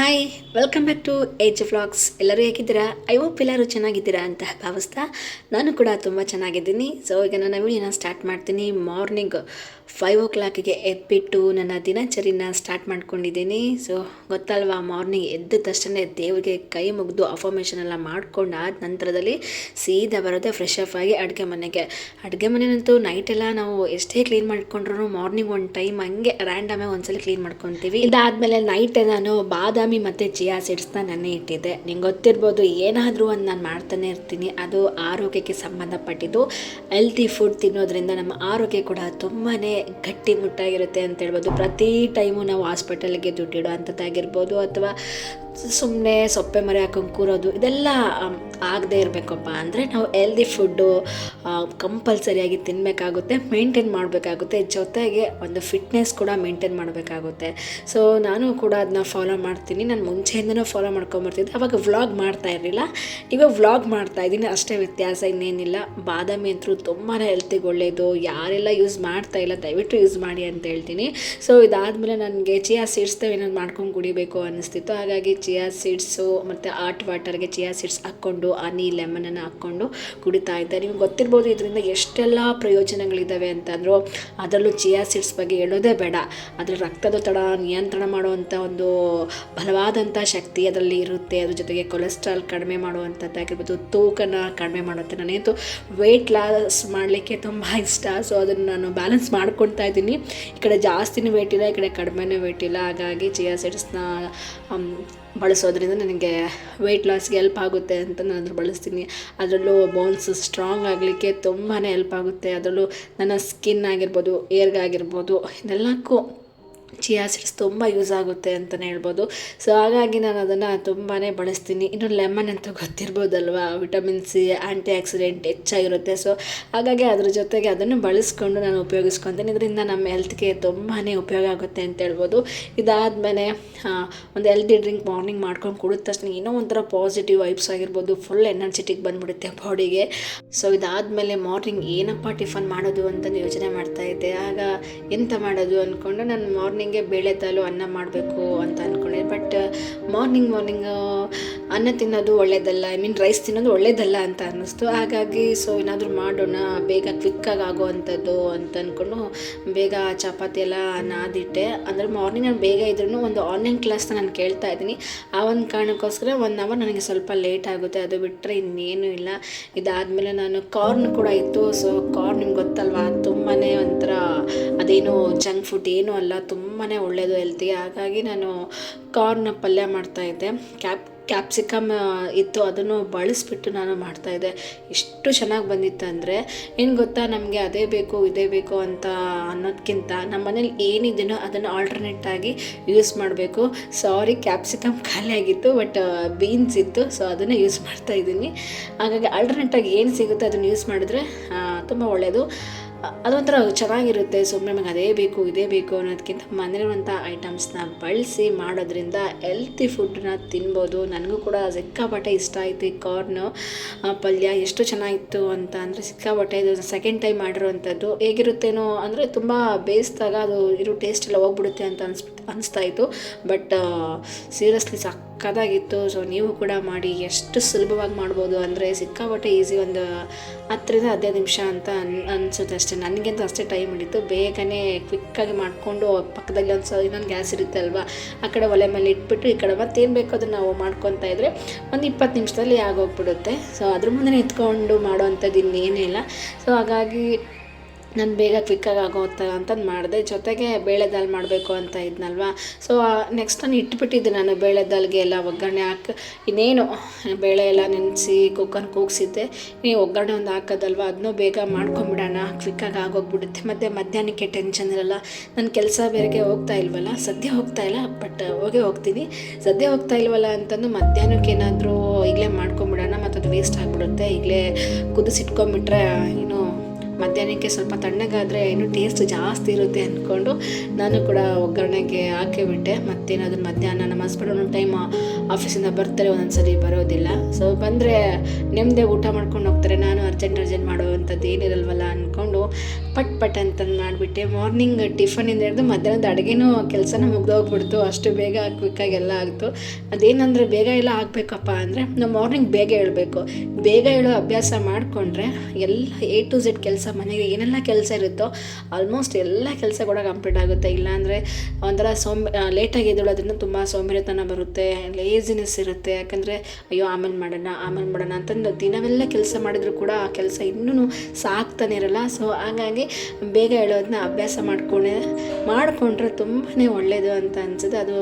Hi, welcome back to age vlogs. ಎಲ್ಲರೂ ಹೇಗಿದ್ದೀರಾ? I hope ಎಲ್ಲರೂ ಚೆನ್ನಾಗಿದ್ದೀರಾ ಅಂತ ಭಾವಿಸ್ತಾ ನಾನು ಕೂಡ ತುಂಬ ಚೆನ್ನಾಗಿದ್ದೀನಿ. ಸೊ ಈಗ ನನ್ನ ವಿಡಿಯೋನ ಸ್ಟಾರ್ಟ್ ಮಾಡ್ತೀನಿ. ಮಾರ್ನಿಂಗ್ 5 o'clock ಎದ್ಬಿಟ್ಟು ನನ್ನ ದಿನಚರಿನ ಸ್ಟಾರ್ಟ್ ಮಾಡ್ಕೊಂಡಿದ್ದೀನಿ. ಸೊ ಗೊತ್ತಲ್ವಾ, ಮಾರ್ನಿಂಗ್ ಎದ್ದ ತಕ್ಷಣ ದೇವರಿಗೆ ಕೈ ಮುಗಿದು ಅಫರ್ಮೇಷನ್ ಎಲ್ಲ ಮಾಡ್ಕೊಂಡು ಆದ ನಂತರದಲ್ಲಿ ಸೀದಾ ಬರೋದೆ ಫ್ರೆಶ್ ಅಪ್ ಆಗಿ ಅಡುಗೆ ಮನೆಯಂತೂ ನೈಟೆಲ್ಲ ನಾವು ಎಷ್ಟೇ ಕ್ಲೀನ್ ಮಾಡ್ಕೊಂಡ್ರು ಮಾರ್ನಿಂಗ್ ಒಂದು ಟೈಮ್ ಹಂಗೆ ರ್ಯಾಂಡಮಾಗಿ ಒಂದ್ಸಲ ಕ್ಲೀನ್ ಮಾಡ್ಕೊತೀವಿ. ಇದಾದಮೇಲೆ ನೈಟ್ ನಾನು ಬಾದಾಮಿ ಮತ್ತು ಚಿಯಾ ಸೀಡ್ಸ್ನ ನೆನೆ ಇಟ್ಟಿದ್ದೆ. ನಿಂಗೆ ಗೊತ್ತಿರ್ಬೋದು, ಏನಾದರೂ ಒಂದು ನಾನು ಮಾಡ್ತಾನೆ ಇರ್ತೀನಿ. ಅದು ಆರೋಗ್ಯಕ್ಕೆ ಸಂಬಂಧಪಟ್ಟಿದ್ದು. ಹೆಲ್ತಿ ಫುಡ್ ತಿನ್ನೋದ್ರಿಂದ ನಮ್ಮ ಆರೋಗ್ಯ ಕೂಡ ತುಂಬಾ ಗಟ್ಟಿ ಮುಟ್ಟಾಗಿರುತ್ತೆ ಅಂತ ಹೇಳ್ಬೋದು. ಪ್ರತಿ ಟೈಮು ನಾವು ಹಾಸ್ಪಿಟಲ್ಗೆ ದುಡ್ಡಿಡೋ ಅಂಥದ್ದಾಗಿರ್ಬೋದು, ಅಥವಾ ಸುಮ್ಮನೆ ಸೊಪ್ಪೆ ಮರಿ ಹಾಕೊಂಡು ಕೂರೋದು, ಇದೆಲ್ಲ ಆಗದೆ ಇರಬೇಕಪ್ಪ ಅಂದರೆ ನಾವು ಹೆಲ್ದಿ ಫುಡ್ಡು ಕಂಪಲ್ಸರಿಯಾಗಿ ತಿನ್ನಬೇಕಾಗುತ್ತೆ, ಮೇಂಟೈನ್ ಮಾಡಬೇಕಾಗುತ್ತೆ. ಜೊತೆಗೆ ಒಂದು ಫಿಟ್ನೆಸ್ ಕೂಡ ಮೇಂಟೈನ್ ಮಾಡಬೇಕಾಗುತ್ತೆ. ಸೊ ನಾನು ಕೂಡ ಅದನ್ನ ಫಾಲೋ ಮಾಡ್ತೀನಿ. ನಾನು ಮುಂಚೆಯಿಂದನೂ ಫಾಲೋ ಮಾಡ್ಕೊಂಬರ್ತಿದ್ದೆ. ಅವಾಗ ವ್ಲಾಗ್ ಮಾಡ್ತಾ ಇರಲಿಲ್ಲ, ಇವಾಗ ವ್ಲಾಗ್ ಮಾಡ್ತಾಯಿದ್ದೀನಿ, ಅಷ್ಟೇ ವ್ಯತ್ಯಾಸ, ಇನ್ನೇನಿಲ್ಲ. ಬಾದಾಮಿ ಅಂತೂ ತುಂಬಾ ಹೆಲ್ತಿಗೆ ಒಳ್ಳೆಯದು. ಯಾರೆಲ್ಲ ಯೂಸ್ ಮಾಡ್ತಾಯಿಲ್ಲ ದಯವಿಟ್ಟು ಯೂಸ್ ಮಾಡಿ ಅಂತ ಹೇಳ್ತೀನಿ. ಸೊ ಇದಾದಮೇಲೆ ನನಗೆ ಚಿಯಾ ಸೀಡ್ಸ್ ಏನಾದ್ರು ಮಾಡ್ಕೊಂಡು ಕುಡಿಬೇಕು ಅನ್ನಿಸ್ತಿತ್ತು. ಹಾಗಾಗಿ ಚಿಯಾ ಸೀಡ್ಸು ಮತ್ತು ಹಾಟ್ ವಾಟರ್ಗೆ ಚಿಯಾ ಸೀಡ್ಸ್ ಹಾಕ್ಕೊಂಡು ಹನಿ ಲೆಮನನ್ನು ಹಾಕ್ಕೊಂಡು ಕುಡಿತಾ ಇದ್ದೆ. ನಿಮ್ಗೆ ಗೊತ್ತಿರ್ಬೋದು ಇದರಿಂದ ಎಷ್ಟೆಲ್ಲ ಪ್ರಯೋಜನಗಳಿದ್ದಾವೆ ಅಂತಂದರು. ಅದರಲ್ಲೂ ಚಿಯಾ ಸೀಡ್ಸ್ ಬಗ್ಗೆ ಹೇಳೋದೇ ಬೇಡ. ಅದರ ರಕ್ತದೊತ್ತಡ ನಿಯಂತ್ರಣ ಮಾಡುವಂಥ ಒಂದು ಬಲವಾದಂಥ ಶಕ್ತಿ ಅದರಲ್ಲಿ ಇರುತ್ತೆ. ಅದ್ರ ಜೊತೆಗೆ ಕೊಲೆಸ್ಟ್ರಾಲ್ ಕಡಿಮೆ ಮಾಡುವಂಥದ್ದಾಗಿರ್ಬೋದು, ತೂಕನ ಕಡಿಮೆ ಮಾಡುತ್ತೆ. ನಾನೇಂತೂ ವೆಯ್ಟ್ ಲಾಸ್ ಮಾಡಲಿಕ್ಕೆ ತುಂಬ ಇಷ್ಟ. ಸೊ ಅದನ್ನು ನಾನು ಬ್ಯಾಲೆನ್ಸ್ ಮಾಡ್ಕೊಳ್ತಾ ಇದ್ದೀನಿ. ಈ ಕಡೆ ಜಾಸ್ತಿನೂ ವೆಯ್ಟ್ ಇಲ್ಲ, ಈ ಕಡೆ ಕಡಿಮೆನೂ ವೆಯ್ಟ್ ಇಲ್ಲ. ಹಾಗಾಗಿ ಚಿಯಾ ಸೀಡ್ಸ್ನ ಬಳಸೋದ್ರಿಂದ ನನಗೆ ವೆಯ್ಟ್ ಲಾಸ್ಗೆ ಹೆಲ್ಪ್ ಆಗುತ್ತೆ ಅಂತ ನಾನು ಅದ್ರ ಬಳಸ್ತೀನಿ. ಅದರಲ್ಲೂ ಬೋನ್ಸ್ ಸ್ಟ್ರಾಂಗ್ ಆಗಲಿಕ್ಕೆ ತುಂಬಾ ಹೆಲ್ಪ್ ಆಗುತ್ತೆ. ಅದರಲ್ಲೂ ನನ್ನ ಸ್ಕಿನ್ ಆಗಿರ್ಬೋದು, ಏರ್ಗಾಗಿರ್ಬೋದು, ಇದೆಲ್ಲಕ್ಕೂ ಚಿಯಾ ಸೀಡ್ಸ್ ತುಂಬ ಯೂಸ್ ಆಗುತ್ತೆ ಅಂತಲೇ ಹೇಳ್ಬೋದು. ಸೊ ಹಾಗಾಗಿ ನಾನು ಅದನ್ನು ತುಂಬಾ ಬಳಸ್ತೀನಿ. ಇನ್ನು ಲೆಮನ್ ಅಂತ ಗೊತ್ತಿರ್ಬೋದಲ್ವಾ, ವಿಟಮಿನ್ ಸಿ, ಆ್ಯಂಟಿ ಆಕ್ಸಿಡೆಂಟ್ ಹೆಚ್ಚಾಗಿರುತ್ತೆ. ಸೊ ಹಾಗಾಗಿ ಅದ್ರ ಜೊತೆಗೆ ಅದನ್ನು ಬಳಸ್ಕೊಂಡು ನಾನು ಉಪಯೋಗಿಸ್ಕೊತೀನಿ. ಇದರಿಂದ ನಮ್ಮ ಹೆಲ್ತ್ಗೆ ತುಂಬಾ ಉಪಯೋಗ ಆಗುತ್ತೆ ಅಂತ ಹೇಳ್ಬೋದು. ಇದಾದಮೇಲೆ ಒಂದು ಹೆಲ್ದಿ ಡ್ರಿಂಕ್ ಮಾರ್ನಿಂಗ್ ಮಾಡ್ಕೊಂಡು ಕುಡಿದ ತಕ್ಷಣ ಏನೋ ಒಂಥರ ಪಾಸಿಟಿವ್ ವೈಬ್ಸ್ ಆಗಿರ್ಬೋದು, ಫುಲ್ ಎನರ್ಜೆಟಿಕ್ ಬಂದುಬಿಡುತ್ತೆ ಬಾಡಿಗೆ. ಸೊ ಇದಾದಮೇಲೆ ಮಾರ್ನಿಂಗ್ ಏನಪ್ಪ ಟಿಫನ್ ಮಾಡೋದು ಅಂತ ಯೋಚನೆ ಮಾಡ್ತಾಯಿದ್ದೆ. ಆಗ ಎಂತ ಮಾಡೋದು ಅಂದ್ಕೊಂಡು ನಾನು ಮಾರ್ನಿಂಗ್ಗೆ ಬೇಳೆ ತಾಲು ಅನ್ನ ಮಾಡಬೇಕು ಅಂತ ಅಂದ್ಕೊಂಡೆ. ಬಟ್ ಮಾರ್ನಿಂಗ್ ಅನ್ನ ತಿನ್ನೋದು ಒಳ್ಳೇದಲ್ಲ, ರೈಸ್ ತಿನ್ನೋದು ಒಳ್ಳೇದಲ್ಲ ಅಂತ ಅನ್ನಿಸ್ತು. ಹಾಗಾಗಿ ಸೊ ಏನಾದರೂ ಮಾಡೋಣ, ಬೇಗ ಕ್ವಿಕ್ಕಾಗಿ ಆಗೋವಂಥದ್ದು ಅಂತ ಅಂದ್ಕೊಂಡು ಬೇಗ ಚಪಾತಿ ಎಲ್ಲ ನಾದಿಟ್ಟೆ. ಅಂದರೆ ಮಾರ್ನಿಂಗ್ ನಾನು ಬೇಗ ಇದ್ರೂ ಒಂದು ಆನ್ಲೈನ್ ಕ್ಲಾಸ್ನ ನಾನು ಕೇಳ್ತಾ ಇದ್ದೀನಿ. ಆ ಒಂದು ಕಾರಣಕ್ಕೋಸ್ಕರ 1 hour ನನಗೆ ಸ್ವಲ್ಪ ಲೇಟ್ ಆಗುತ್ತೆ. ಅದು ಬಿಟ್ಟರೆ ಇನ್ನೇನು ಇಲ್ಲ. ಇದಾದಮೇಲೆ ನಾನು ಕಾರ್ನ್ ಕೂಡ ಇತ್ತು. ಸೊ ಕಾರ್ನ್ ನಿಮ್ಗೆ ಗೊತ್ತಲ್ವಾ, ತುಂಬಾ ಒಂಥರ ಅದೇನು ಜಂಕ್ ಫುಡ್ ಏನೂ ಅಲ್ಲ, ತುಂಬಾ ಒಳ್ಳೆಯದು ಹೆಲ್ತಿಗೆ. ಹಾಗಾಗಿ ನಾನು ಕಾರ್ನ್ ಪಲ್ಯ ಮಾಡ್ತಾಯಿದ್ದೆ. ಕ್ಯಾಪ್ಸಿಕಮ್ ಇತ್ತು, ಅದನ್ನು ಬಳಸಿಬಿಟ್ಟು ನಾನು ಮಾಡ್ತಾಯಿದ್ದೆ. ಎಷ್ಟು ಚೆನ್ನಾಗಿ ಬಂದಿತ್ತು ಅಂದರೆ, ಏನು ಗೊತ್ತಾ, ನಮಗೆ ಅದೇ ಬೇಕು ಇದೇ ಬೇಕು ಅಂತ ಅನ್ನೋದಕ್ಕಿಂತ ನಮ್ಮ ಮನೇಲಿ ಏನಿದೆಯೋ ಅದನ್ನು ಆಲ್ಟರ್ನೇಟಾಗಿ ಯೂಸ್ ಮಾಡಬೇಕು. ಸಾರಿ, ಕ್ಯಾಪ್ಸಿಕಮ್ ಖಾಲಿ ಆಗಿತ್ತು, ಬಟ್ ಬೀನ್ಸ್ ಇತ್ತು. ಸೊ ಅದನ್ನೇ ಯೂಸ್ ಮಾಡ್ತಾಯಿದ್ದೀನಿ. ಹಾಗಾಗಿ ಆಲ್ಟರ್ನೇಟಾಗಿ ಏನು ಸಿಗುತ್ತೆ ಅದನ್ನು ಯೂಸ್ ಮಾಡಿದ್ರೆ ತುಂಬ ಒಳ್ಳೆಯದು. ಅದೊಂಥರ ಚೆನ್ನಾಗಿರುತ್ತೆ. ಸುಮ್ಮನೆ ನಮಗೆ ಅದೇ ಬೇಕು ಇದೇ ಬೇಕು ಅನ್ನೋದಕ್ಕಿಂತ ಮನೆಯಲ್ಲಿರುವಂಥ ಐಟಮ್ಸ್ನ ಬಳಸಿ ಮಾಡೋದ್ರಿಂದ ಹೆಲ್ತಿ ಫುಡ್ಡನ್ನ ತಿನ್ಬೋದು. ನನಗೂ ಕೂಡ ಸಿಕ್ಕಾಪಟ್ಟೆ ಇಷ್ಟ ಆಯಿತು ಈ ಕಾರ್ನು ಪಲ್ಯ. ಎಷ್ಟು ಚೆನ್ನಾಗಿತ್ತು ಅಂತ ಅಂದರೆ ಸಿಕ್ಕಾಪಟ್ಟೆ. ಇದು ಸೆಕೆಂಡ್ ಟೈಮ್ ಮಾಡಿರೋವಂಥದ್ದು. ಹೇಗಿರುತ್ತೇನೋ ಅಂದರೆ ತುಂಬ ಬೇಯಿಸಿದಾಗ ಅದು ಇರೋ ಟೇಸ್ಟ್ ಎಲ್ಲ ಹೋಗ್ಬಿಡುತ್ತೆ ಅಂತ ಅನಿಸ್ತಾ ಇತ್ತು. But seriously ಸಕ್ಕತ್ತಾಗಿತ್ತು. ಸೊ ನೀವು ಕೂಡ ಮಾಡಿ. ಎಷ್ಟು ಸುಲಭವಾಗಿ ಮಾಡ್ಬೋದು ಅಂದರೆ ಸಿಕ್ಕಾಪಟ್ಟೆ ಈಸಿ. ಒಂದು 10-15 ನಿಮಿಷ ಅಂತ ಅನಿಸುತ್ತೆ ಅಷ್ಟೇ. ನನಗಂತೂ ಅಷ್ಟೇ ಟೈಮ್ ಹಿಡಿತು. ಬೇಗನೆ ಕ್ವಿಕ್ಕಾಗಿ ಮಾಡಿಕೊಂಡು ಪಕ್ಕದಲ್ಲಿ ಇನ್ನೊಂದು ಗ್ಯಾಸ್ ಇರುತ್ತೆ ಅಲ್ವಾ, ಆ ಕಡೆ ಒಲೆ ಮೇಲೆ ಇಟ್ಬಿಟ್ಟು ಈ ಕಡೆ ಮತ್ತೇನು ಬೇಕೋ ಅದನ್ನು ನಾವು ಮಾಡ್ಕೊತಾ ಇದ್ದರೆ ಒಂದು 20 ನಿಮಿಷದಲ್ಲಿ ಆಗೋಗ್ಬಿಡುತ್ತೆ. ಸೊ ಅದ್ರ ಮುಂದೆ ನಿಂತ್ಕೊಂಡು ಮಾಡೋವಂಥದ್ದು ಇನ್ನೇನೇ ಇಲ್ಲ. ಸೊ ಹಾಗಾಗಿ ನಾನು ಬೇಗ ಕ್ವಿಕ್ಕಾಗಿ ಆಗೋತ್ತ ಅಂತಂದು ಮಾಡಿದೆ. ಜೊತೆಗೆ ಬೇಳೆ ದಾಲ್ ಮಾಡಬೇಕು ಅಂತ ಇದ್ನಲ್ವ. ಸೊ ನೆಕ್ಸ್ಟ್ ನಾನು ಇಟ್ಬಿಟ್ಟಿದ್ದೆ. ನಾನು ಬೇಳೆ ದಾಲ್ಗೆ ಎಲ್ಲ ಒಗ್ಗರಣೆ ಇನ್ನೇನು ಬೇಳೆ ಎಲ್ಲ ನೆನೆಸಿ ಕುಕ್ಕರ್ ಕೂಗಿಸಿದ್ದೆ. ನೀವು ಒಗ್ಗರಣೆ ಒಂದು ಹಾಕೋದಲ್ವ, ಅದನ್ನೂ ಬೇಗ ಮಾಡ್ಕೊಂಬಿಡೋಣ, ಕ್ವಿಕ್ಕಾಗಿ ಆಗೋಗ್ಬಿಡುತ್ತೆ. ಮತ್ತು ಮಧ್ಯಾಹ್ನಕ್ಕೆ ಟೆನ್ಷನ್ ಇರಲ್ಲ. ನನ್ನ ಕೆಲಸ ಬೇರೆಗೆ ಹೋಗ್ತಾ ಇಲ್ವಲ್ಲ, ಸದ್ಯ ಹೋಗ್ತಾ ಇಲ್ಲ, ಬಟ್ ಹೋಗ್ತೀನಿ. ಸದ್ಯ ಹೋಗ್ತಾ ಇಲ್ವಲ್ಲ ಅಂತಂದು ಮಧ್ಯಾಹ್ನಕ್ಕೆ ಏನಾದರೂ ಈಗಲೇ ಮಾಡ್ಕೊಂಬಿಡೋಣ, ಮತ್ತು ಅದು ವೇಸ್ಟ್ ಆಗಿಬಿಡುತ್ತೆ. ಈಗಲೇ ಕುದಿಸಿಟ್ಕೊಂಬಿಟ್ರೆ ಇನ್ನು ಮಧ್ಯಾಹ್ನಕ್ಕೆ ಸ್ವಲ್ಪ ತಣ್ಣಗಾದರೆ ಇನ್ನೂ ಟೇಸ್ಟ್ ಜಾಸ್ತಿ ಇರುತ್ತೆ ಅಂದ್ಕೊಂಡು ನಾನು ಕೂಡ ಒಗ್ಗರಣೆಗೆ ಹಾಕಿಬಿಟ್ಟೆ. ಮತ್ತೇನಾದರೂ ಮಧ್ಯಾಹ್ನ ನಮ್ಮ ಹಸ್ಬೆಂಡ್ ಒಂದೊಂದು ಟೈಮ್ ಆಫೀಸಿಂದ ಬರ್ತಾರೆ, ಒಂದೊಂದು ಸರಿ ಬರೋದಿಲ್ಲ. ಸೊ ಬಂದರೆ ನೆಮ್ಮದಿ ಊಟ ಮಾಡ್ಕೊಂಡು ಹೋಗ್ತಾರೆ. ನಾನು ಅರ್ಜೆಂಟ್ ಮಾಡುವಂಥದ್ದು ಏನಿರಲ್ವಲ್ಲ ಅಂದ್ಕೊಂಡು ಪಟ್ ಪಟ್ ಅಂತಂದು ಮಾಡಿಬಿಟ್ಟೆ. ಮಾರ್ನಿಂಗ್ ಟಿಫನಿಂದ ಹಿಡಿದು ಮಧ್ಯಾಹ್ನದ ಅಡುಗೆನೂ ಕೆಲಸನ ಮುಗ್ದೋಗ್ಬಿಡ್ತು, ಅಷ್ಟು ಬೇಗ ಕ್ವಿಕ್ಕಾಗಿ ಎಲ್ಲ ಆಯಿತು. ಅದೇನಂದರೆ ಬೇಗ ಎಲ್ಲ ಆಗಬೇಕಪ್ಪ ಅಂದರೆ ನಾವು ಮಾರ್ನಿಂಗ್ ಬೇಗ ಏಳಬೇಕು. ಬೇಗ ಏಳೋ ಅಭ್ಯಾಸ ಮಾಡಿಕೊಂಡ್ರೆ ಎಲ್ಲ A to Z ಕೆಲಸ, ಮನೆಗೆ ಏನೆಲ್ಲ ಕೆಲಸ ಇರುತ್ತೋ ಆಲ್ಮೋಸ್ಟ್ ಎಲ್ಲ ಕೆಲಸ ಕೂಡ ಕಂಪ್ಲೀಟ್ ಆಗುತ್ತೆ. ಇಲ್ಲಾಂದರೆ ಒಂಥರ ಲೇಟಾಗಿ ಎದ್ದೇಳೋದ್ರಿಂದ ತುಂಬ ಸೋಂಬೇರಿತನ ಬರುತ್ತೆ, ಲೇಜಿನೆಸ್ ಇರುತ್ತೆ. ಯಾಕಂದರೆ ಅಯ್ಯೋ ಆಮೇಲೆ ಮಾಡೋಣ ಅಂತಂದು ದಿನವೆಲ್ಲ ಕೆಲಸ ಮಾಡಿದರೂ ಕೂಡ ಆ ಕೆಲಸ ಇನ್ನೂ ಸಾಕ್ತಾನೆ ಇರಲ್ಲ. ಸೊ ಹಾಗಾಗಿ ಬೇಗ ಹೇಳೋದನ್ನ ಅಭ್ಯಾಸ ಮಾಡಿಕೊಂಡ್ರೆ ತುಂಬಾ ಒಳ್ಳೆಯದು ಅಂತ ಅನಿಸುತ್ತೆ. ಅದು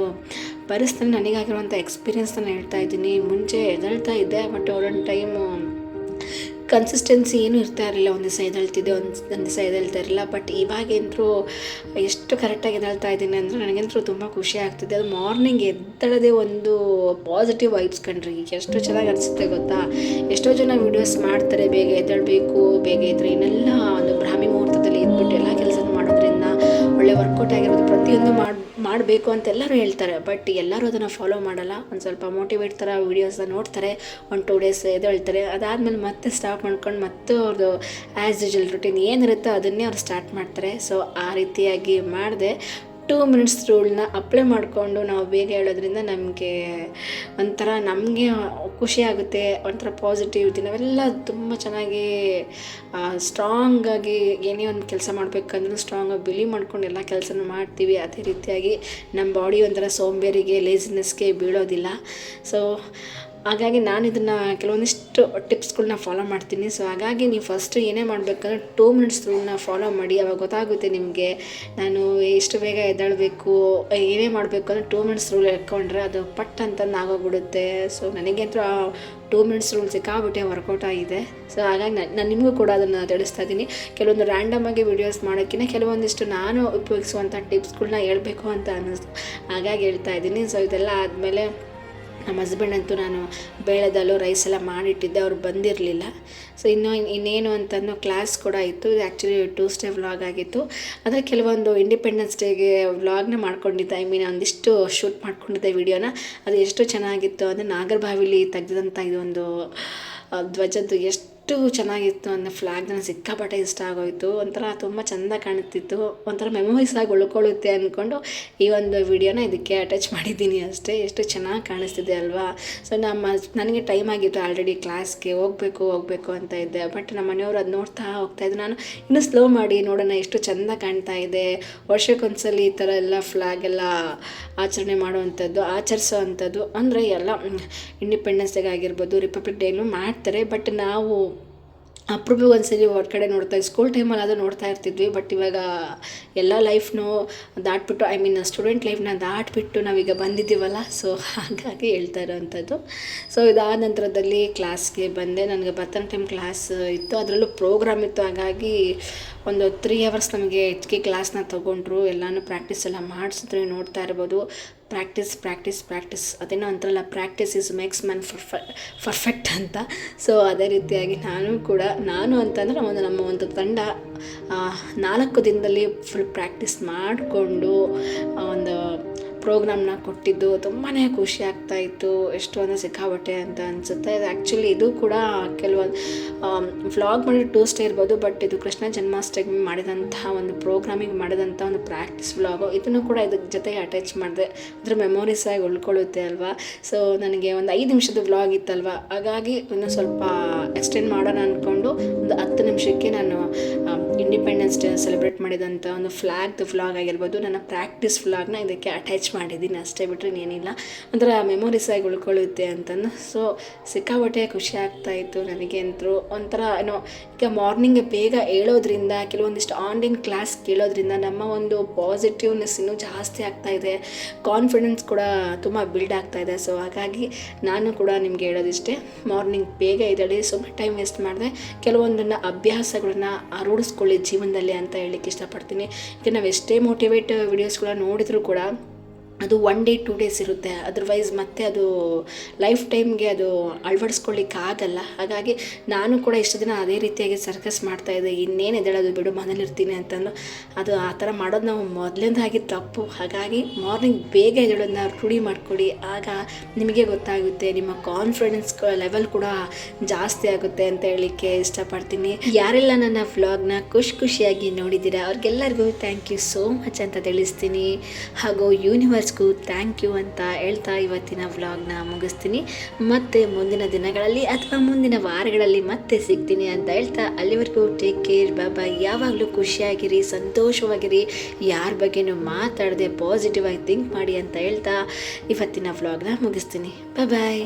ಪರಿಸ್ಥಿತಿ ನನಗಾಗಿರುವಂಥ ಎಕ್ಸ್ಪೀರಿಯನ್ಸ್ ನಾನು ಹೇಳ್ತಾ ಇದ್ದೀನಿ. ಮುಂಚೆ ಎದ್ದೇಳ್ತಾ ಇದ್ದೆ, ಬಟ್ ಒಂದೊಂದು ಟೈಮು ಕನ್ಸಿಸ್ಟೆನ್ಸಿ ಏನೂ ಇರ್ತಾ ಇರಲಿಲ್ಲ. ಒಂದು ದಿವಸ ಎದ್ದೇಳ್ತಿದ್ದೆ, ಒಂದು ದಿವಸ ಎದ್ದೇಳ್ತಾ ಇರಲಿಲ್ಲ. ಬಟ್ ಇವಾಗಂತೂ ಎಷ್ಟು ಕರೆಕ್ಟಾಗಿ ಎದ್ದೇಳ್ತಾ ಇದ್ದೀನಿ ಅಂದರೆ ನನಗಂತೂ ತುಂಬ ಖುಷಿ ಆಗ್ತಿದೆ. ಅದು ಮಾರ್ನಿಂಗ್ ಎದ್ದೇಳೋದೇ ಒಂದು ಪಾಸಿಟಿವ್ ವೈಬ್ಸ್ ಕಂಡ್ರಿ, ಎಷ್ಟು ಚೆನ್ನಾಗಿ ಅನಿಸುತ್ತೆ ಗೊತ್ತಾ. ಎಷ್ಟೋ ಜನ ವೀಡಿಯೋಸ್ ಮಾಡ್ತಾರೆ, ಬೇಗ ಎದ್ದೇಳಬೇಕು, ಬೇಗ ಎದ್ರೆ ಇನ್ನೆಲ್ಲ ಒಂದು ಬ್ರಾಹ್ಮಿ ಮುಹೂರ್ತದಲ್ಲಿ ಎದ್ಬಿಟ್ಟು ಎಲ್ಲ ಕೆಲಸ ಮಾಡೋದ್ರಿಂದ ಒಳ್ಳೆ ವರ್ಕೌಟ್ ಆಗಿರೋದು ಪ್ರತಿಯೊಂದು ಮಾಡಬೇಕು ಅಂತ ಎಲ್ಲರೂ ಹೇಳ್ತಾರೆ. ಬಟ್ ಎಲ್ಲರೂ ಅದನ್ನು ಫಾಲೋ ಮಾಡಲ್ಲ. ಒಂದು ಸ್ವಲ್ಪ ಮೋಟಿವೇಟ್ ಥರ ವೀಡಿಯೋಸ್ನ ನೋಡ್ತಾರೆ, 1-2 ಡೇಸ್ ಎದ್ದೇಳ್ತಾರೆ, ಅದಾದಮೇಲೆ ಮತ್ತೆ ಸ್ಟಾಪ್ ಮಾಡ್ಕೊಂಡು ಮತ್ತೆ ಅವ್ರದ್ದು ಆ್ಯಸ್ ಯೂಶುವಲ್ ರುಟೀನ್ ಏನಿರುತ್ತೋ ಅದನ್ನೇ ಅವ್ರು ಸ್ಟಾರ್ಟ್ ಮಾಡ್ತಾರೆ. ಸೊ ಆ ರೀತಿಯಾಗಿ ಮಾಡಿದೆ. 2 ಮಿನಿಟ್ಸ್ ರೂಲ್ನ ಅಪ್ಲೈ ಮಾಡಿಕೊಂಡು ನಾವು ಬೇಗ ಹೇಳೋದ್ರಿಂದ ನಮಗೆ ಒಂಥರ ನಮಗೆ ಖುಷಿ ಆಗುತ್ತೆ, ಒಂಥರ ಪಾಸಿಟಿವಿಟಿ. ನಾವೆಲ್ಲ ತುಂಬ ಚೆನ್ನಾಗಿ ಸ್ಟ್ರಾಂಗಾಗಿ ಏನೇ ಒಂದು ಕೆಲಸ ಮಾಡಬೇಕಂದ್ರೂ ಸ್ಟ್ರಾಂಗಾಗಿ ಬಿಲೀವ್ ಮಾಡ್ಕೊಂಡು ಎಲ್ಲ ಕೆಲಸನೂ ಮಾಡ್ತೀವಿ. ಅದೇ ರೀತಿಯಾಗಿ ನಮ್ಮ ಬಾಡಿ ಒಂಥರ ಸೋಂಬೇರಿಗೆ, ಲೇಜಿನೆಸ್ಗೆ ಬೀಳೋದಿಲ್ಲ. ಸೊ ಹಾಗಾಗಿ ನಾನು ಇದನ್ನು ಕೆಲವೊಂದಿಷ್ಟು ಟಿಪ್ಸ್ಗಳನ್ನ ಫಾಲೋ ಮಾಡ್ತೀನಿ. ಸೊ ಹಾಗಾಗಿ ನೀವು ಫಸ್ಟು ಏನೇ ಮಾಡಬೇಕಂದ್ರೆ 2 ಮಿನಿಟ್ಸ್ ರೂಲ್ನ ಫಾಲೋ ಮಾಡಿ. ಅವಾಗ ಗೊತ್ತಾಗುತ್ತೆ ನಿಮಗೆ ನಾನು ಎಷ್ಟು ಬೇಗ ಎದ್ದೇಳಬೇಕು, ಏನೇ ಮಾಡಬೇಕು ಅಂದರೆ 2 ಮಿನಿಟ್ಸ್ ರೂಲ್ ಇಟ್ಕೊಂಡ್ರೆ ಅದು ಪಟ್ ಅಂತಂದು ಆಗೋಗ್ಬಿಡುತ್ತೆ. ಸೊ ನನಗಂತೂ ಆ 2 ಮಿನಿಟ್ಸ್ ರೂಲ್ ಸಿಕ್ಕಾಬಿಟ್ಟೆ ವರ್ಕೌಟ್ ಆಗಿದೆ. ಸೊ ಹಾಗಾಗಿ ನಾನು ನಿಮಗೂ ಕೂಡ ಅದನ್ನು ತಿಳಿಸ್ತಾ ಇದ್ದೀನಿ. ಕೆಲವೊಂದು ರ್ಯಾಂಡಮಾಗಿ ವೀಡಿಯೋಸ್ ಮಾಡೋಕ್ಕಿಂತ ಕೆಲವೊಂದಿಷ್ಟು ನಾನು ಉಪಯೋಗಿಸುವಂಥ ಟಿಪ್ಸ್ಗಳನ್ನ ಹೇಳ್ಬೇಕು ಅಂತ ಅನ್ನಿಸ್ತು, ಹಾಗಾಗಿ ಹೇಳ್ತಾ ಇದ್ದೀನಿ. ಸೊ ಇದೆಲ್ಲ ಆದಮೇಲೆ ನಮ್ಮ ಹಸ್ಬೆಂಡ್ ಅಂತೂ ನಾನು ಬೇಳೆದಲ್ಲೂ ರೈಸ್ ಎಲ್ಲ ಮಾಡಿಟ್ಟಿದ್ದೆ, ಅವ್ರು ಬಂದಿರಲಿಲ್ಲ. ಸೊ ಇನ್ನೇನು ಅಂತಂದು ಕ್ಲಾಸ್ ಕೂಡ ಇತ್ತು. ಇದು ಆ್ಯಕ್ಚುಲಿ ಟ್ಯೂಸ್ಡೇ ವ್ಲಾಗ್ ಆಗಿತ್ತು. ಆದರೆ ಕೆಲವೊಂದು ಇಂಡಿಪೆಂಡೆನ್ಸ್ ಡೇಗೆ ವ್ಲಾಗ್ನ ಮಾಡ್ಕೊಂಡಿದ್ದೆ, ಒಂದಿಷ್ಟು ಶೂಟ್ ಮಾಡ್ಕೊಂಡಿದ್ದೆ ವಿಡಿಯೋನ. ಅದು ಎಷ್ಟು ಚೆನ್ನಾಗಿತ್ತು ಅಂದರೆ ನಾಗರಬಾವಿಲಿ ತೆಗೆದಂಥ ಇದೊಂದು ಧ್ವಜದ್ದು ಎಷ್ಟು ಚೆನ್ನಾಗಿತ್ತು ಅನ್ನೋ ಫ್ಲಾಗ್ ನನಗೆ ಸಿಕ್ಕಾಪಟ್ಟೆ ಇಷ್ಟ ಆಗೋಯಿತು. ಒಂಥರ ತುಂಬ ಚೆಂದ ಕಾಣುತ್ತಿತ್ತು, ಒಂಥರ ಮೆಮೊರೀಸ್ ಆಗಿ ಉಳ್ಕೊಳ್ಳುತ್ತೆ ಅಂದ್ಕೊಂಡು ಈ ಒಂದು ವಿಡಿಯೋನ ಇದಕ್ಕೆ ಅಟ್ಯಾಚ್ ಮಾಡಿದ್ದೀನಿ ಅಷ್ಟೇ. ಎಷ್ಟು ಚೆನ್ನಾಗಿ ಕಾಣಿಸ್ತಿದೆ ಅಲ್ವಾ. ಸೊ ನನಗೆ ಟೈಮ್ ಆಗಿತ್ತು, ಆಲ್ರೆಡಿ ಕ್ಲಾಸ್ಗೆ ಹೋಗಬೇಕು ಅಂತ ಇದ್ದೆ. ಬಟ್ ನಮ್ಮ ಮನೆಯವರು ಅದು ನೋಡ್ತಾ ಹೋಗ್ತಾಯಿದ್ದು. ನಾನು ಇನ್ನೂ ಸ್ಲೋ ಮಾಡಿ ನೋಡೋಣ ಎಷ್ಟು ಚೆಂದ ಕಾಣ್ತಾ ಇದೆ, ವರ್ಷಕ್ಕೊಂದ್ಸಲಿ ಈ ಥರ ಎಲ್ಲ ಫ್ಲಾಗ್ ಎಲ್ಲ ಆಚರಣೆ ಆಚರಿಸೋ ಅಂಥದ್ದು ಅಂದರೆ ಎಲ್ಲ ಇಂಡಿಪೆಂಡೆನ್ಸ್ ಡೇ ಆಗಿರ್ಬೋದು, ರಿಪಬ್ಲಿಕ್ ಡೇನೂ ಮಾಡ್ತಾರೆ. ಬಟ್ ನಾವು ಅಪ್ರೂಪಕ್ಕೆ ಒಂದ್ಸರಿ ಹೊರಗಡೆ ಸ್ಕೂಲ್ ಟೈಮಲ್ಲಿ ಅದು ನೋಡ್ತಾ ಇರ್ತಿದ್ವಿ. ಬಟ್ ಇವಾಗ ಎಲ್ಲ ಲೈಫ್ನೂ ದಾಟ್ಬಿಟ್ಟು ಸ್ಟೂಡೆಂಟ್ ಲೈಫ್ನ ದಾಟ್ಬಿಟ್ಟು ನಾವೀಗ ಬಂದಿದ್ದೀವಲ್ಲ. ಸೊ ಹಾಗಾಗಿ ಹೇಳ್ತಾ ಇರೋವಂಥದ್ದು. ಸೊ ಇದಾದ ನಂತರದಲ್ಲಿ ಕ್ಲಾಸ್ಗೆ ಬಂದೆ. ನನಗೆ ಭರತನಾಟ್ಯಂ ಕ್ಲಾಸ್ ಇತ್ತು, ಅದರಲ್ಲೂ ಪ್ರೋಗ್ರಾಮ್ ಇತ್ತು. ಹಾಗಾಗಿ ಒಂದು 3 ಅವರ್ಸ್ ನಮಗೆ ಹೆಚ್ಚಿಗೆ ಕ್ಲಾಸ್ನ ತೊಗೊಂಡ್ರು, ಎಲ್ಲನೂ ಪ್ರಾಕ್ಟೀಸ್ ಎಲ್ಲ ಮಾಡಿಸಿದ್ರು. ನೋಡ್ತಾ ಇರ್ಬೋದು, ಪ್ರಾಕ್ಟೀಸ್ ಅದೇನೋ ಅಂತಾರಲ್ಲ, practice is makes man perfect ಅಂತ. ಸೊ ಅದೇ ರೀತಿಯಾಗಿ ನಾನು ಅಂತಂದರೆ ನಮ್ಮ ಒಂದು ತಂಡ 4 ದಿನದಲ್ಲಿ ಫುಲ್ ಪ್ರಾಕ್ಟೀಸ್ ಮಾಡಿಕೊಂಡು ಒಂದು ಪ್ರೋಗ್ರಾಮ್ನ ಕೊಟ್ಟಿದ್ದು ತುಂಬಾ ಖುಷಿ ಆಗ್ತಾಯಿತ್ತು. ಎಷ್ಟು ಅಂದರೆ ಸಿಕ್ಕಾಬಟ್ಟೆ ಅಂತ ಅನಿಸುತ್ತೆ. ಇದು ಆ್ಯಕ್ಚುಲಿ ಇದು ಕೂಡ ಕೆಲವೊಂದು ವ್ಲಾಗ್ ಮಾಡಿ ಟ್ಯೂಸ್ಡೇ ಇರ್ಬೋದು, ಬಟ್ ಇದು ಕೃಷ್ಣ ಜನ್ಮಾಷ್ಟಮಿ ಮಾಡಿದಂತಹ ಒಂದು ಪ್ರೋಗ್ರಾಮಿಗೆ ಮಾಡಿದಂಥ ಒಂದು ಪ್ರಾಕ್ಟೀಸ್ ವ್ಲಾಗು. ಇದನ್ನು ಕೂಡ ಇದ್ರ ಜೊತೆಗೆ ಅಟ್ಯಾಚ್ ಮಾಡಿದೆ, ಅದ್ರ ಮೆಮೊರೀಸ್ ಆಗಿ ಉಳ್ಕೊಳ್ಳುತ್ತೆ ಅಲ್ವಾ. ಸೊ ನನಗೆ ಒಂದು 5 ನಿಮಿಷದ ವ್ಲಾಗ್ ಇತ್ತಲ್ವ, ಹಾಗಾಗಿ ಇನ್ನೂ ಸ್ವಲ್ಪ ಎಕ್ಸ್ಟೆಂಡ್ ಮಾಡೋಣ ಅಂದ್ಕೊಂಡು ಒಂದು 10 ನಿಮಿಷಕ್ಕೆ ನಾನು ಇಂಡಿಪೆಂಡೆನ್ಸ್ ಡೇ ಸೆಲೆಬ್ರೇಟ್ ಮಾಡಿದಂಥ ಒಂದು ಫ್ಲಾಗ್ದು ವ್ಲಾಗ್ ಆಗಿರ್ಬೋದು, ನನ್ನ ಪ್ರಾಕ್ಟೀಸ್ ವ್ಲಾಗ್ನ ಇದಕ್ಕೆ ಅಟ್ಯಾಚ್ ಮಾಡಿದ್ದೀನಿ ಅಷ್ಟೇ, ಬಿಟ್ಟರೆ ಏನಿಲ್ಲ. ಒಂಥರ ಮೆಮೊರೀಸ್ ಆಗಿ ಉಳ್ಕೊಳ್ಳುತ್ತೆ ಅಂತಂದು. ಸೊ ಸಿಕ್ಕಾಬಟ್ಟೆ ಖುಷಿ ಆಗ್ತಾಯಿತ್ತು ನನಗೆ ಅಂತೂ. ಒಂಥರ ಈಗ ಮಾರ್ನಿಂಗ್ ಬೇಗ ಹೇಳೋದ್ರಿಂದ, ಕೆಲವೊಂದಿಷ್ಟು ಆನ್ಲೈನ್ ಕ್ಲಾಸ್ ಕೇಳೋದ್ರಿಂದ ನಮ್ಮ ಒಂದು ಪಾಸಿಟಿವ್ನೆಸ್ ಇನ್ನೂ ಜಾಸ್ತಿ ಆಗ್ತಾಯಿದೆ, ಕಾನ್ಫಿಡೆನ್ಸ್ ಕೂಡ ತುಂಬ ಬಿಲ್ಡ್ ಆಗ್ತಾಯಿದೆ. ಸೊ ಹಾಗಾಗಿ ನಾನು ಕೂಡ ನಿಮಗೆ ಹೇಳೋದಿಷ್ಟೇ, ಮಾರ್ನಿಂಗ್ ಬೇಗ ಎದ್ದೇಳಿ ಸುಮ್ಮನೆ ಟೈಮ್ ವೇಸ್ಟ್ ಮಾಡಿದೆ, ಕೆಲವೊಂದನ್ನು ಅಭ್ಯಾಸಗಳನ್ನ ರೂಢಿಸ್ಕೊಳ್ಳಿ ಜೀವನದಲ್ಲಿ ಅಂತ ಹೇಳಲಿಕ್ಕೆ ಇಷ್ಟಪಡ್ತೀನಿ. ಈಗ ನಾವು ಎಷ್ಟೇ ಮೋಟಿವೇಟ್ ವಿಡಿಯೋಸ್ಗಳನ್ನ ನೋಡಿದರೂ ಕೂಡ ಅದು 1 ಡೇ 2 ಡೇಸ್ ಇರುತ್ತೆ. ಅದರ್ವೈಸ್ ಮತ್ತೆ ಅದು ಲೈಫ್ ಟೈಮ್ಗೆ ಅದು ಅಳವಡಿಸ್ಕೊಳ್ಳಿಕ್ಕೆ ಆಗಲ್ಲ. ಹಾಗಾಗಿ ನಾನು ಕೂಡ ಇಷ್ಟು ದಿನ ಅದೇ ರೀತಿಯಾಗಿ ಸರ್ಕಸ್ ಮಾಡ್ತಾಯಿದ್ದೆ. ಇನ್ನೇನು ಎದ್ದೇಳೋದು ಬಿಡು, ಮನೇಲಿರ್ತೀನಿ ಅಂತಂದು. ಅದು ಆ ಥರ ಮಾಡೋದು ನಾವು ಮೊದಲಿಂದಾಗಿ ತಪ್ಪು. ಹಾಗಾಗಿ ಮಾರ್ನಿಂಗ್ ಬೇಗ ಎದ್ದೇಳೋದನ್ನ ರೂಢಿ ಮಾಡಿಕೊಡಿ. ಆಗ ನಿಮಗೆ ಗೊತ್ತಾಗುತ್ತೆ, ನಿಮ್ಮ ಕಾನ್ಫಿಡೆನ್ಸ್ ಲೆವೆಲ್ ಕೂಡ ಜಾಸ್ತಿ ಆಗುತ್ತೆ ಅಂತ ಹೇಳಲಿಕ್ಕೆ ಇಷ್ಟಪಡ್ತೀನಿ. ಯಾರೆಲ್ಲ ನನ್ನ ವ್ಲಾಗ್ನ ಖುಷಿಯಾಗಿ ನೋಡಿದ್ದೀರಾ ಅವ್ರಿಗೆಲ್ಲರಿಗೂ ಥ್ಯಾಂಕ್ ಯು ಸೋ ಮಚ್ ಅಂತ ತಿಳಿಸ್ತೀನಿ. ಹಾಗೂ ಯೂನಿವರ್ಸ್ಗೂ ಥ್ಯಾಂಕ್ ಯು ಅಂತ ಹೇಳ್ತಾ ಇವತ್ತಿನ ವ್ಲಾಗ್ನ ಮುಗಿಸ್ತೀನಿ. ಮತ್ತೆ ಮುಂದಿನ ದಿನಗಳಲ್ಲಿ ಅಥವಾ ಮುಂದಿನ ವಾರಗಳಲ್ಲಿ ಮತ್ತೆ ಸಿಗ್ತೀನಿ ಅಂತ ಹೇಳ್ತಾ, ಅಲ್ಲಿವರೆಗೂ ಟೇಕ್ ಕೇರ್, ಬಾಯ್. ಯಾವಾಗಲೂ ಖುಷಿಯಾಗಿರಿ, ಸಂತೋಷವಾಗಿರಿ, ಯಾರ ಬಗ್ಗೆನೂ ಮಾತಾಡದೆ ಪಾಸಿಟಿವ್ ಆಗಿ ಥಿಂಕ್ ಮಾಡಿ ಅಂತ ಹೇಳ್ತಾ ಇವತ್ತಿನ ವ್ಲಾಗ್ನ ಮುಗಿಸ್ತೀನಿ. ಬಾಯ್.